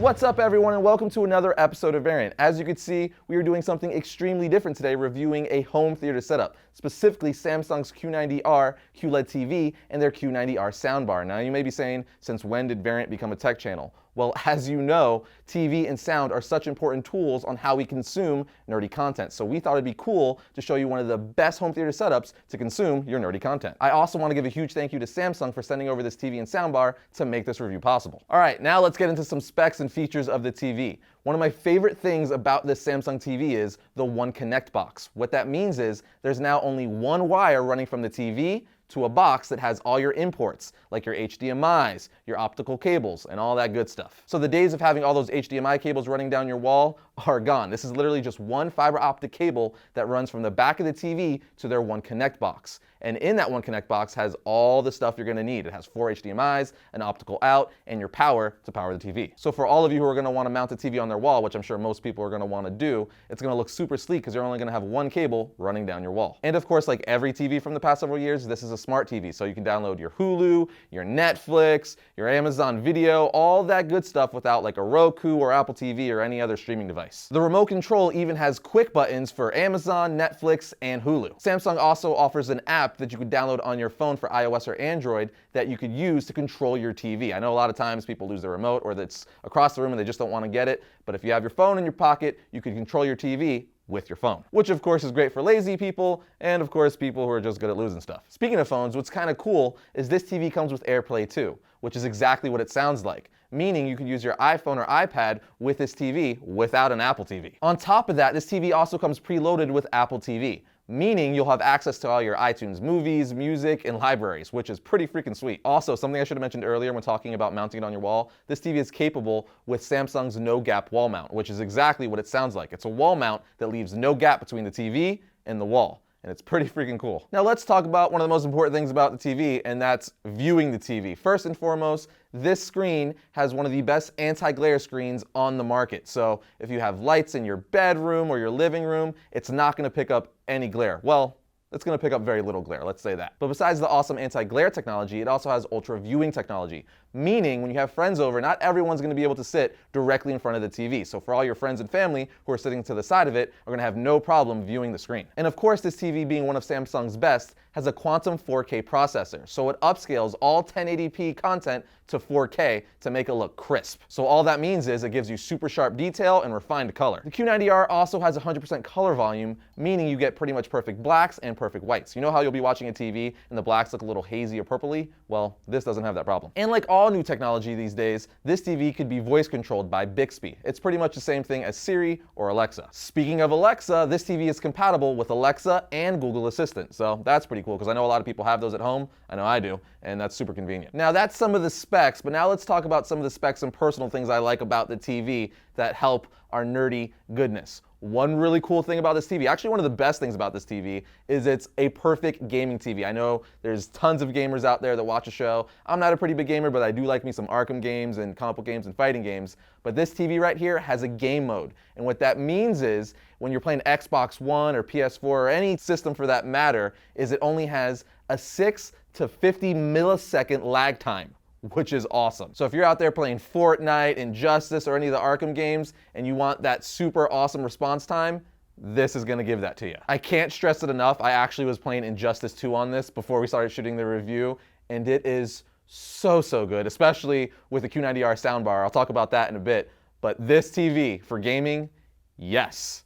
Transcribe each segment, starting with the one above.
What's up everyone and welcome to another episode of Variant. As you can see, we are doing something extremely different today, reviewing a home theater setup, specifically Samsung's Q90R QLED TV and their Q90R soundbar. Now you may be saying, since when did Variant become a tech channel? Well, as you know, TV and sound are such important tools on how we consume nerdy content. So we thought it'd be cool to show you one of the best home theater setups to consume your nerdy content. I also want to give a huge thank you to Samsung for sending over this TV and soundbar to make this review possible. All right, now let's get into some specs and features of the TV. One of my favorite things about this Samsung TV is the One Connect box. What that means is there's now only one wire running from the TV to a box that has all your imports, like your HDMIs, your optical cables, and all that good stuff. So the days of having all those HDMI cables running down your wall are gone. This is literally just one fiber optic cable that runs from the back of the TV to their One Connect box. And in that One Connect box has all the stuff you're gonna need. It has 4 HDMIs, an optical out, and your power to power the TV. So for all of you who are gonna wanna mount the TV on their wall, which I'm sure most people are gonna wanna do, it's gonna look super sleek because you're only gonna have one cable running down your wall. And of course, like every TV from the past several years, this is a smart TV. So you can download your Hulu, your Netflix, your Amazon Video, all that good stuff without like a Roku or Apple TV or any other streaming device. The remote control even has quick buttons for Amazon, Netflix, and Hulu. Samsung also offers an app that you could download on your phone for iOS or Android that you could use to control your TV. I know a lot of times people lose their remote or that's across the room and they just don't want to get it, but if you have your phone in your pocket, you can control your TV with your phone, which of course is great for lazy people and of course people who are just good at losing stuff. Speaking of phones, what's kind of cool is this TV comes with AirPlay too, which is exactly what it sounds like, meaning you can use your iPhone or iPad with this TV without an Apple TV. On top of that, this TV also comes preloaded with Apple TV, meaning you'll have access to all your iTunes movies, music, and libraries, which is pretty freaking sweet. Also, something I should have mentioned earlier when talking about mounting it on your wall, this TV is capable with Samsung's no gap wall mount, which is exactly what it sounds like. It's a wall mount that leaves no gap between the TV and the wall. And it's pretty freaking cool. Now let's talk about one of the most important things about the TV, and that's viewing the TV. First and foremost, this screen has one of the best anti-glare screens on the market. So if you have lights in your bedroom or your living room, it's not gonna pick up any glare. Well, it's gonna pick up very little glare, let's say that. But besides the awesome anti-glare technology, it also has ultra viewing technology, meaning when you have friends over, not everyone's gonna be able to sit directly in front of the TV. So for all your friends and family who are sitting to the side of it, are gonna have no problem viewing the screen. And of course, this TV, being one of Samsung's best, has a quantum 4K processor. So it upscales all 1080p content to 4K to make it look crisp. So all that means is it gives you super sharp detail and refined color. The Q90R also has 100% color volume, meaning you get pretty much perfect blacks and perfect whites. You know how you'll be watching a TV and the blacks look a little hazy or purpley? Well, this doesn't have that problem. And like all new technology these days, this TV could be voice controlled by Bixby. It's pretty much the same thing as Siri or Alexa. Speaking of Alexa, this TV is compatible with Alexa and Google Assistant. So that's pretty cool because I know a lot of people have those at home. I know I do, and that's super convenient. Now that's some of the specs, but now let's talk about some of the specs and personal things I like about the TV that help our nerdy goodness. One really cool thing about this TV, actually one of the best things about this TV, is it's a perfect gaming TV. I know there's tons of gamers out there that watch a show. I'm not a pretty big gamer, but I do like me some Arkham games and comic book games and fighting games. But this TV right here has a game mode. And what that means is when you're playing Xbox One or PS4 or any system for that matter, is it only has a 6 to 50 millisecond lag time, which is awesome. So if you're out there playing Fortnite, Injustice, or any of the Arkham games, and you want that super awesome response time, this is gonna give that to you. I can't stress it enough. I actually was playing Injustice 2 on this before we started shooting the review, and it is so good, especially with the Q90R soundbar. I'll talk about that in a bit, but this TV for gaming, yes.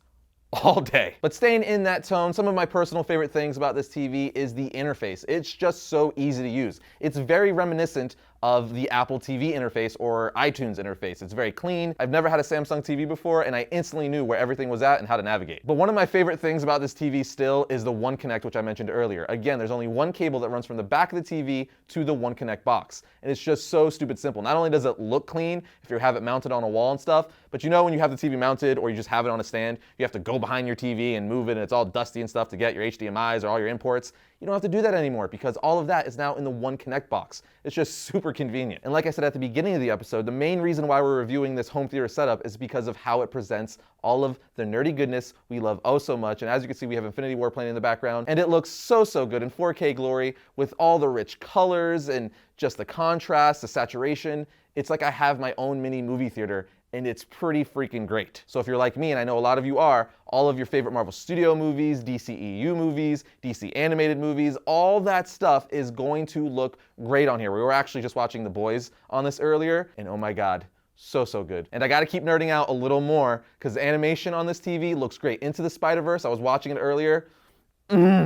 All day. But staying in that tone, some of my personal favorite things about this TV is the interface. It's just so easy to use. It's very reminiscent of the Apple TV interface or iTunes interface. It's very clean. I've never had a Samsung TV before, and I instantly knew where everything was at and how to navigate. But one of my favorite things about this TV still is the One Connect, which I mentioned earlier. Again, there's only one cable that runs from the back of the TV to the One Connect box. And it's just so stupid simple. Not only does it look clean if you have it mounted on a wall and stuff, but you know when you have the TV mounted or you just have it on a stand, you have to go behind your TV and move it and it's all dusty and stuff to get your HDMIs or all your imports. You don't have to do that anymore because all of that is now in the One Connect box. It's just super convenient. And like I said at the beginning of the episode, the main reason why we're reviewing this home theater setup is because of how it presents all of the nerdy goodness we love oh so much. And as you can see, we have Infinity War playing in the background, and it looks so good in 4K glory with all the rich colors and just the contrast, the saturation. It's like I have my own mini movie theater and it's pretty freaking great. So if you're like me, and I know a lot of you are, all of your favorite Marvel Studio movies, DCEU movies, DC animated movies, all that stuff is going to look great on here. We were actually just watching The Boys on this earlier, and oh my God, so good. And I gotta keep nerding out a little more because the animation on this TV looks great. Into the Spider-Verse, I was watching it earlier,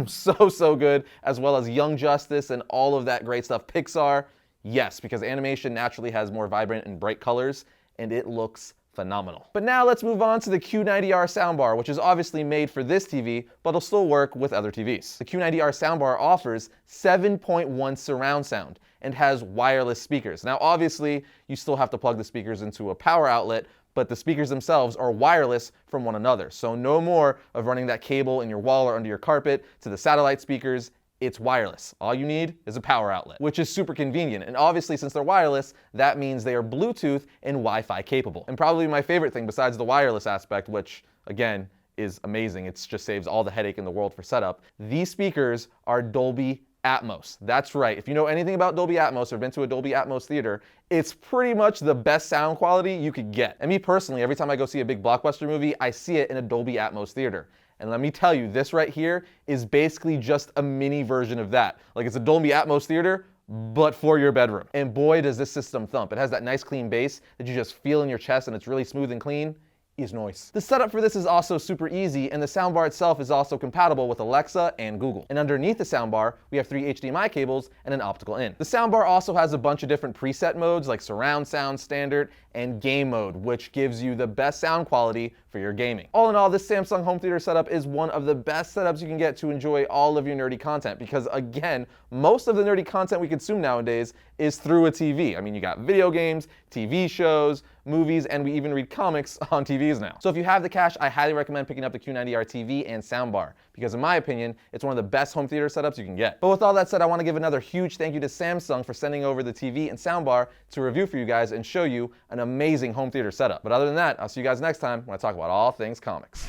so good, as well as Young Justice and all of that great stuff. Pixar, yes, because animation naturally has more vibrant and bright colors, and it looks phenomenal. But now let's move on to the Q90R soundbar, which is obviously made for this TV, but it'll still work with other TVs. The Q90R soundbar offers 7.1 surround sound and has wireless speakers. Now, obviously, you still have to plug the speakers into a power outlet, but the speakers themselves are wireless from one another. So no more of running that cable in your wall or under your carpet to the satellite speakers. It's wireless. All you need is a power outlet, which is super convenient. And obviously, since they're wireless, that means they are Bluetooth and Wi-Fi capable. And probably my favorite thing besides the wireless aspect, which again is amazing, it just saves all the headache in the world for setup, these speakers are Dolby Atmos. That's right. If you know anything about Dolby Atmos or been to a Dolby Atmos theater, it's pretty much the best sound quality you could get. And me personally, every time I go see a big blockbuster movie, I see it in a Dolby Atmos theater. And let me tell you, this right here is basically just a mini version of that. Like, it's a Dolby Atmos theater, but for your bedroom. And boy, does this system thump. It has that nice clean bass that you just feel in your chest, and it's really smooth and clean. Is noise. The setup for this is also super easy, and the soundbar itself is also compatible with Alexa and Google. And underneath the soundbar, we have 3 HDMI cables and an optical in. The soundbar also has a bunch of different preset modes like surround sound, standard, and game mode, which gives you the best sound quality for your gaming. All in all, this Samsung home theater setup is one of the best setups you can get to enjoy all of your nerdy content, because again, most of the nerdy content we consume nowadays is through a TV. I mean, you got video games, TV shows, movies, and we even read comics on TVs now. So if you have the cash, I highly recommend picking up the Q90R TV and soundbar, because in my opinion, it's one of the best home theater setups you can get. But with all that said, I want to give another huge thank you to Samsung for sending over the TV and soundbar to review for you guys and show you an amazing home theater setup. But other than that, I'll see you guys next time when I talk about all things comics.